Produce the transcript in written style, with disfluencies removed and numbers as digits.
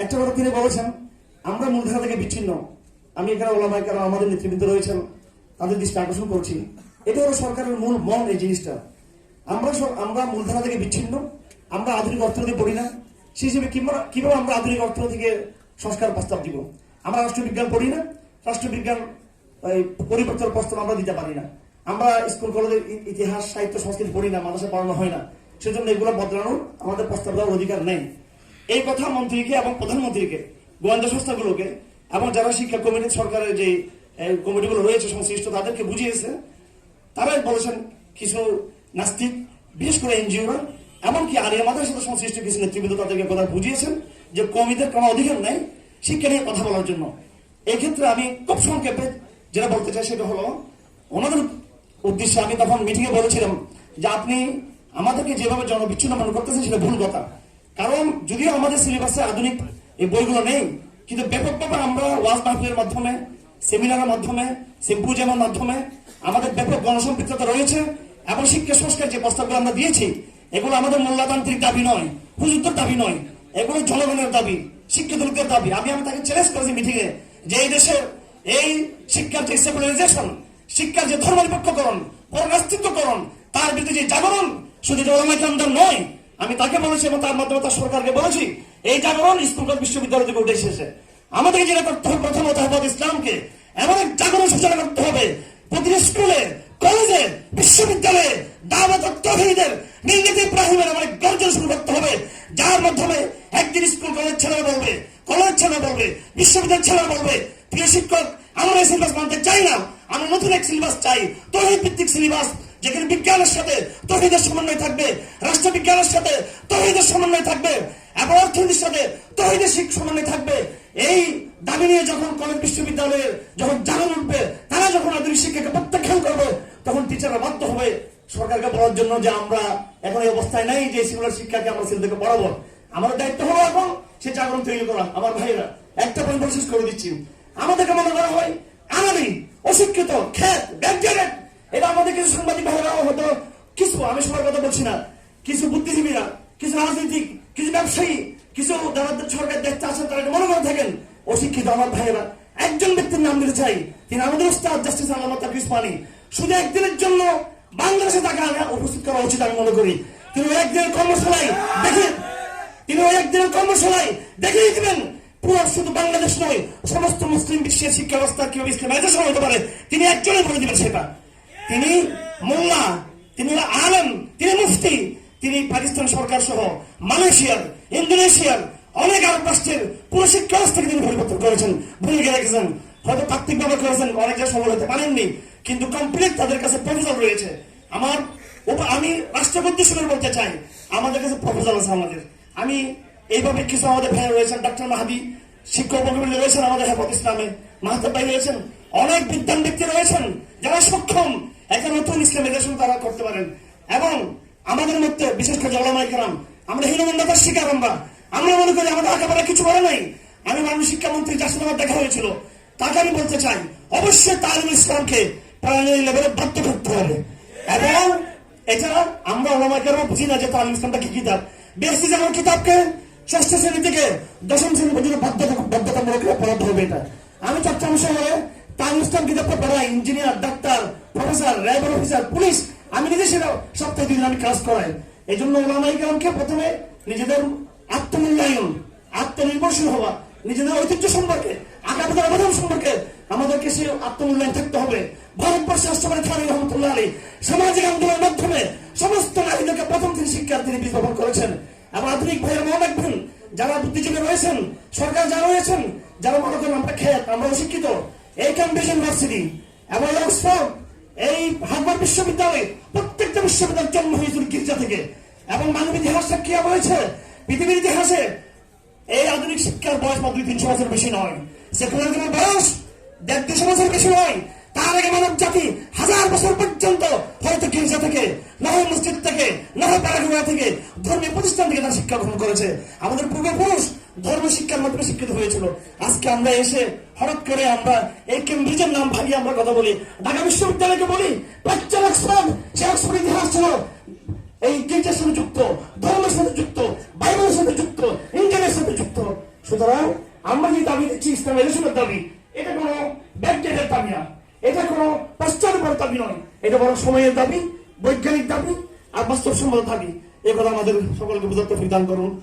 একটা কথা তিনি বলেছেন, আমরা মূলধারা থেকে বিচ্ছিন্ন। আমি এখানে ওলামায়ে কেরাম আমাদের নেতৃবৃন্দ রয়েছেন, তাদের দৃষ্টি আকর্ষণ করছি। এটা হলো সরকারের মূল মন। এই জিনিসটা আমরা মূলধারা থেকে বিচ্ছিন্ন, আমরা আধুনিক অর্থনীতি পড়ি না। সেই হিসেবে কিভাবে আমরা আধুনিক অর্থনীতিকে সংস্কার প্রস্তাব দিব? আমরা রাষ্ট্রবিজ্ঞান পড়ি না, রাষ্ট্রবিজ্ঞান পরিবর্তনের প্রস্তাব আমরা দিতে পারি না। আমরা স্কুল কলেজের ইতিহাস সাহিত্য সংস্কৃতি পড়ি না, মাদ্রাসায় পড়ানো হয় না। সেজন্য এগুলো বদলানোর আমাদের প্রস্তাব দেওয়ার অধিকার নেই। এই কথা মন্ত্রীকে এবং প্রধানমন্ত্রীকে, গোয়েন্দা সংস্থাগুলোকে এবং যারা শিক্ষা কমিটি সরকারের যে কমিটিগুলো রয়েছে সংশ্লিষ্ট তাদেরকে বুঝিয়েছে। তারাই বলেছেন কিছু নাস্তিক, বিশেষ করে এনজিওরা, এমনকি আলিয়া মাদ্রাসার সাথে সংশ্লিষ্ট কিছু নেতৃবৃন্দ তাদেরকে কথা বুঝিয়েছেন যে কমিটির কোনো অধিকার নেই শিক্ষা নিয়ে কথা বলার জন্য। এই ক্ষেত্রে আমি খুব সংক্ষেপে যেটা বলতে চাই সেটা হলো, ওনাদের উদ্দেশ্যে আমি তখন মিটিংয়ে বলেছিলাম যে আপনি আমাদেরকে যেভাবে জনবিচ্ছিন্ন মনে করতেছেন সেটা ভুল কথা। কারণ যদিও আমাদের সিলেবাসে আধুনিক এই বইগুলো নেই, কিন্তু ব্যাপকভাবে আমরা ওয়াজ মাহফিলের মাধ্যমে, সেমিনারের মাধ্যমে, সিম্পোজিয়ামের মাধ্যমে আমাদের ব্যাপক গণসম্পৃক্ততা রয়েছে। এবং শিক্ষা সংস্কার যে প্রস্তাবগুলো আমরা দিয়েছি, এগুলো আমাদের মোল্লাতান্ত্রিক দাবি নয়, হুজুরদের দাবি নয়, এগুলো জনগণের দাবি, শিক্ষিত লোকদের দাবি। আমি তাকে চ্যালেঞ্জ করেছি মিটিংয়ে যে এই দেশের এই শিক্ষার যে সেকুলারাইজেশন, শিক্ষার যে ধর্মনিরপেক্ষকরণ, পররাষ্ট্রিত্বকরণ, তার বিরুদ্ধে যে জাগরণ শুধু ওলামায়ে কেরামদের নয়, আমি তাকে বলেছি এবং তার মাধ্যমে তার সরকারকে বলেছি, এই জাগরণ স্কুল কলেজ বিশ্ববিদ্যালয় থেকে উঠে এসেছে। আমাদেরকে যেটা করতে হবে, প্রথমত হেফাজত ইসলামকে এমন এক জাগরণ সূচনা করতে হবে। প্রতিটি স্কুলে, কলেজে, বিশ্ববিদ্যালয়ে দাওয়াত তাওহীদের, মিল্লাতে ইব্রাহিমের আমাদের গর্জন শুরু করতে হবে, যার মাধ্যমে একদিন স্কুল কলেজ ছেলেরা বলবে, কলেজ ছেলেরা বলবে, বিশ্ববিদ্যালয় ছেলেরা বলবে, প্রিয় শিক্ষক, আমরা এই সিলেবাস মানতে চাই না, আমরা নতুন এক সিলেবাস চাই, তাওহীদ ভিত্তিক সিলেবাস, যেখানে বিজ্ঞানের সাথে তাওহীদের সমন্বয় থাকবে, রাষ্ট্রবিজ্ঞানের সাথে তাওহীদের সমন্বয় থাকবে এবং অর্থনীতির সাথে তাওহীদের সমন্বয় থাকবে। এই দাবি নিয়ে যখন কলেজ বিশ্ববিদ্যালয়ের যখন জাগরণ উঠবে, তারা যখন আধুনিক শিক্ষাকে প্রত্যাখ্যান করবে, তখন টিচাররা বাধ্য হবে সরকারকে বলার জন্য যে আমরা এখন এই অবস্থায় নাই যে সেকুলার শিক্ষাকে আমরা ছেলেদেরকে পড়াবো। আমাদের দায়িত্ব হলো এখন সে জাগরণ তৈরি করা। আমার ভাইরা, একটা পয়েন্ট শেষ করে দিচ্ছি। আমাদেরকে মনে করা হয় আনামি, অশিক্ষিত, খ্যাত, ব্যাকগ্রাউন্ড। এটা আমাদের কিছু সাংবাদিক ভাইরাও হয়তো কিছু, আমি সবার কথা বলছি না, কিছু বুদ্ধিজীবীরা, কিছু রাজনীতিক, কিছু ব্যবসায়ী, কিছু যারা সরকার দেখতে আসেন, তারা মনে করে থাকেন অশিক্ষিত। আমার ভাইয়েরা, একজন ব্যক্তির নাম দিতে চাই, তিনি আমাদের উস্তাদ জাস্টিস আল্লামা তাকি উসমানী। শুধু একদিনের জন্য বাংলাদেশে তাকে উপস্থিত করা উচিত আমি মনে করি। তিনি ওই একদিনের কর্মশালায় দেখিয়ে দিবেন পুরো শুধু বাংলাদেশ নয়, সমস্ত মুসলিম বিশ্বের শিক্ষা ব্যবস্থা কিভাবে ইসলামাইজেশন হতে পারে তিনি একজনই বলে দিবেন সেটা। তিনি মোল্লা, তিনি আলেম, তিনি মুফতি, তিনি পাকিস্তান সরকার সহ মালয়েশিয়ার, ইন্দোনেশিয়ার, অনেক আরব রাষ্ট্রের পুরো শিক্ষা ব্যবস্থাকে তিনি পরিবর্তন করেছেন, ভূমিকা রেখেছেন। হয়তো তাত্ত্বিকভাবে করেছেন, অনেক জায়গায় সফল হতে পারেননি, কিন্তু কমপ্লিট তাদের কাছে প্রপোজাল রয়েছে। আমি রাষ্ট্রপতি উদ্দেশ্য বলতে চাই, আমাদের কাছে প্রপোজাল আছে। আমি এইভাবে কিছু আমাদের ভাই রয়েছেন, ডক্টর মাহাদি, শিক্ষক উপকমিটি রয়েছেন, আমাদের হেফাজত ইসলামে মাহাতাব ভাই রয়েছেন, অনেক বিদ্বান ব্যক্তি রয়েছেন যারা সক্ষম একটা নতুন ইসলামাইজেশন তারা করতে পারেন। এবং আমাদের মধ্যে বিশেষ করে ওলামায়ে কেরাম, আমরা হীনমন্যতার শিকার। আমরা মনে করি আমাদের একেবারে কিছু বলে নাই। আমি মাননীয় শিক্ষামন্ত্রী যার সাথে আমার দেখা হয়েছিল, তাকে আমি বলতে চাই অবশ্যই তালিমুল ইসলামকে প্রাইমারি লেভেলে বাধ্য করতে হবে। এবং এছাড়া আমরা ওলামায়ে কেরাম বুঝি না যে তালিমুল ইসলামটা কি কিতাব। বেশি যেমন কিতাবকে ষষ্ঠ শ্রেণী থেকে দশম শ্রেণী পর্যন্ত বাধ্যতামূলক পড়াতে হবে। এটা আমি চট্টগ্রাম শহরে তালিমুল ইসলাম কিতাবটা পড়াই, ইঞ্জিনিয়ার, ডাক্তার, প্রফেসর, র্যাবের অফিসার, পুলিশ, আমি নিজে সেটা সপ্তাহে 2 দিন আমি ক্লাস করাই। এই জন্য ওলামায়ে কেরামকে প্রথমে নিজেদের আত্মমূল্যায়ন, আত্মনির্ভরশীল হওয়া, নিজেদের ঐতিহ্য সম্পর্কে, আগামীদের অবদান সম্পর্কে আমাদেরকে সে আত্মমূল্যায়ন থাকতে হবে। ভারতবর্ষে রাষ্ট্রপতি থানি রহমতুল্লাহ আলী সামাজিক আন্দোলনের মাধ্যমে সমস্ত নারীদেরকে প্রথম থেকে শিক্ষার তিনি বীজ বপন করেছেন। এবং আধুনিক ভাইয়ের মনে রাখবেন, যারা বুদ্ধিজীবী রয়েছেন, সরকার যারা রয়েছেন, যারা মনে করেন আমরা খ্যাত, আমরা অশিক্ষিত, এই ক্যামব্রিজ ইউনিভার্সিটি এবং অক্সফোর্ড, এই হার্ভার্ড বিশ্ববিদ্যালয়, প্রত্যেকটা বিশ্ববিদ্যালয় জন্ম হয়েছিল গির্জা থেকে। এবং মানব ইতিহাসটা কি হয়েছে, পৃথিবীর ইতিহাসে এই আধুনিক শিক্ষার বয়স মাত্র 300 বছর বেশি নয়, সেকুলারিজমের বয়স 150 বছর বেশি নয়। তার আগে মানব জাতি 1000 বছর পর্যন্ত হয়তো গির্জা থেকে, না হয় মসজিদ থেকে, না হয় প্যারাগুয়া থেকে, ধর্মীয় প্রতিষ্ঠান থেকে তারা শিক্ষা গ্রহণ করেছে। আমাদের পূর্বপুরুষ ধর্ম শিক্ষার মাধ্যমে শিক্ষিত হয়েছিল। আজকে আমরা এসে হঠাৎ করে আমরা এই কেমব্রিজের নাম ভাগিয়ে আমরা কথা বলি, ঢাকা বিশ্ববিদ্যালয়কে বলি প্রাচ্যের অক্সফোর্ড, সে অক্সফোর্ড ইতিহাস ছিল এই গির্জার সাথে যুক্ত, ধর্মের সাথে যুক্ত, বাইবেলের সাথে যুক্ত, ইঞ্জিনের সাথে যুক্ত। সুতরাং আমরা যে দাবি দিচ্ছি ইসলামাইজেশনের দাবি, এটা কোনো ব্যাকডেটের দাবি না, এটা কোনো পশ্চাৎপর দাবি নয়, এটা বড় সময়ের দাবি, বৈজ্ঞানিক দাবি আর বাস্তবসম্মত দাবি। এ কথা আমাদের সকলকে বোঝাতে দান করুন।